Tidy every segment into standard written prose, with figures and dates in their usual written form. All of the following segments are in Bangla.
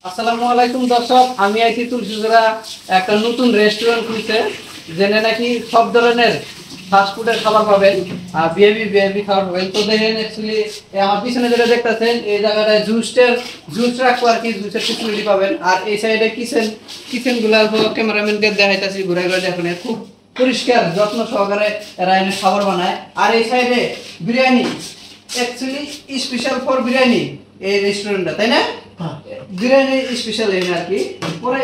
আসসালামু আলাইকুম দর্শক, আমি আইছি তুলসীজোড়া একটা নতুন রেস্টুরেন্ট খুলছে, যেখানে নাকি সব ধরনের ফাস্ট ফুডের খাবার পাবেন, বিএবি খাবার পাবেন। তো দেখেন অ্যাকচুয়ালি আমার পিছনে যেটা দেখতেছেন এই জায়গাটায় জুস রাখবো আর কি, জুসের ফেসিলিটি পাবেন। আর এই সাইডে কিচেন গুলা ক্যামেরাম্যানকে দেখাইতেছি, ঘুরে ঘুরে দেখুন খুব পরিষ্কার যত্ন সহকারে এরা এনে খাবার বানায়। আর এই সাইডে biryani, actually special for biryani এই রেস্টুরেন্টটা, তাই না? বিরিয়ানি স্পেশাল এনে আর কি। পরে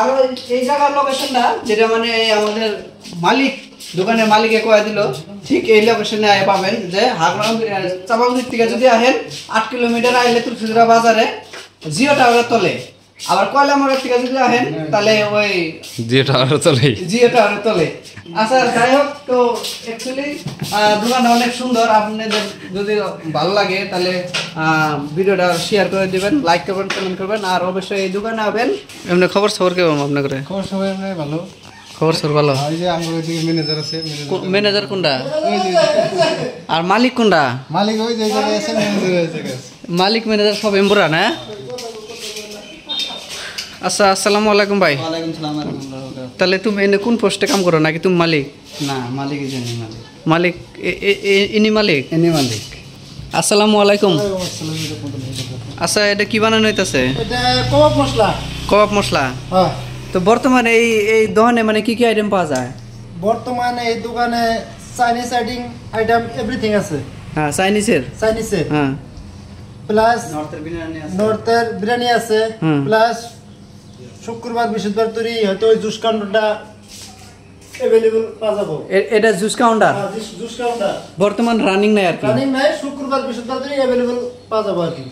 আরো এই জায়গার লোকেশনটা যেটা মানে আমাদের দোকানের মালিকে কয়ে দিল, ঠিক এই লোকেশনে পাবেন যে হাগরাম চাপাগুড়ির থেকে যদি আহেন 8 কিলোমিটার আইলে তুলসীজোড়া বাজারে জিও টাওয়ারের তলে। আবার কয়লামোড়ের থেকে যদি আহেন তাহলে ওই জিও টাওয়ারের তলে। আচ্ছা যাই হোক, তো অ্যাকচুয়ালি দোকানটা অনেক সুন্দর। আপনাদের যদি ভালো লাগে তাহলে ভিডিওটা শেয়ার করে দিবেন, লাইক করবেন, কমেন্ট করবেন। আর অবশ্যই এই দোকানে আবেন। এমনি খবর কেমন আপনার? খবর সবাই ভালো। খবর ভালো। এই যে আমার ওইদিকে ম্যানেজার আছে। ম্যানেজার কোনটা? আর মালিক কোনটা? মালিক ওই যে জায়গায় আছে, ম্যানেজার ওই জায়গায় আছে। মালিক ম্যানেজার সব এমপুরা না? আচ্ছা, আসসালামু আলাইকুম ভাই। ওয়ালাইকুম সালাম। তাহলে তুমি এনে কোন পোস্টে কাম করো, নাকি তুমি মালিক? না, মালিক জানি। মালিক ইনি মালিক? এনি মালিক। আসসালামু আলাইকুম। আচ্ছা, এটা কি বানানো হইতাছে? এটা কাবাব মশলা। কাবাব মশলা। হ্যাঁ। তো বর্তমানে এই দোকানে মানে কি কি আইটেম পাওয়া যায়? বর্তমানে এই দোকানে চাইনিজ আইটেম এভরিথিং আছে। হ্যাঁ, চাইনিজের। হ্যাঁ, প্লাস নর্থের বিরিয়ানি আছে। প্লাস শুক্রবার বৃহস্পতিবার তৈরি হয়তো ওই জুস কাউন্টারটা अवेलेबल পাওয়া যাবে। এটা জুস কাউন্টার? হ্যাঁ, জুস কাউন্টার বর্তমান রানিং নাই আর কি। রানিং নাই, শুক্রবার বৃহস্পতিবার তৈরি अवेलेबल পাওয়া যাবে আর কি।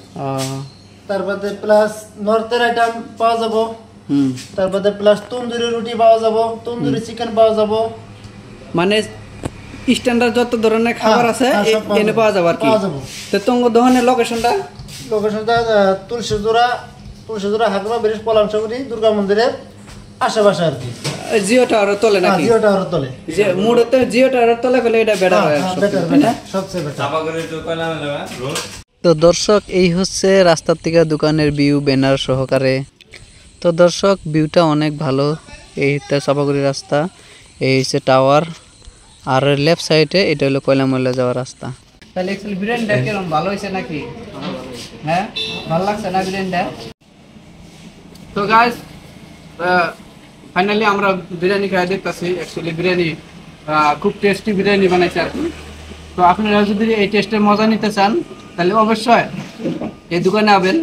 তারপরে প্লাস নর্থের আইটেম পাওয়া যাবে। তারপরে প্লাস তন্দুরি রুটি পাওয়া যাবে, তন্দুরি চিকেন পাওয়া যাবে। মানে স্ট্যান্ডার্ড যত ধরনের খাবার আছে এনে পাওয়া যাবে আর কি। তো তোমার দোকানের লোকেশনটা তুলসীজোড়া হাকমা ব্রিজ পলামসাগুড়ি দুর্গা মন্দিরের আশেপাশে আর কি। জিও টাওয়ারের তলে নাকি? জিও টাওয়ারের তলে। যে মুড়তে জিও টাওয়ারের তলে গেলে এটা বেটার হয়, সবচেয়ে বেটার। তো দর্শক, এই হচ্ছে রাস্তার থেকে দোকানের ভিউ, ব্যানার সহকারে। তো দর্শক, ভিউটা অনেক ভালো। এই হচ্ছে চাপাগুড়ি রাস্তা, এই হচ্ছে টাওয়ার, আর লেফট সাইডে এটা হলো কয়লামোড়া যাওয়ার রাস্তা। তাহলে অ্যাকচুয়ালি বিরিয়ানিটা কেমন, ভালো হয়েছে নাকি? হ্যাঁ, ভালো লাগছে না বিরিয়ানিটা? তো গাইস, ফাইনালি আমরা বিরিয়ানি খাই দেখতেছি। অ্যাকচুয়ালি বিরিয়ানি খুব টেস্টি বিরিয়ানি বানাইছে আর কি। তো আপনারা যদি এই টেস্টের মজা নিতে চান তাহলে অবশ্যই এই দোকানে আবেন।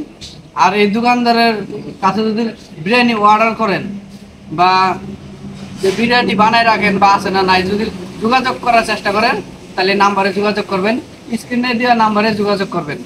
আর এই দোকানদারের কাছে যদি বিরিয়ানি অর্ডার করেন বা যে বিরিয়ানি বানায় রাখেন বা আছে না নাই, যদি যোগাযোগ করার চেষ্টা করেন তাহলে নাম্বারে যোগাযোগ করবেন, স্ক্রিনে দেওয়া নাম্বারে যোগাযোগ করবেন।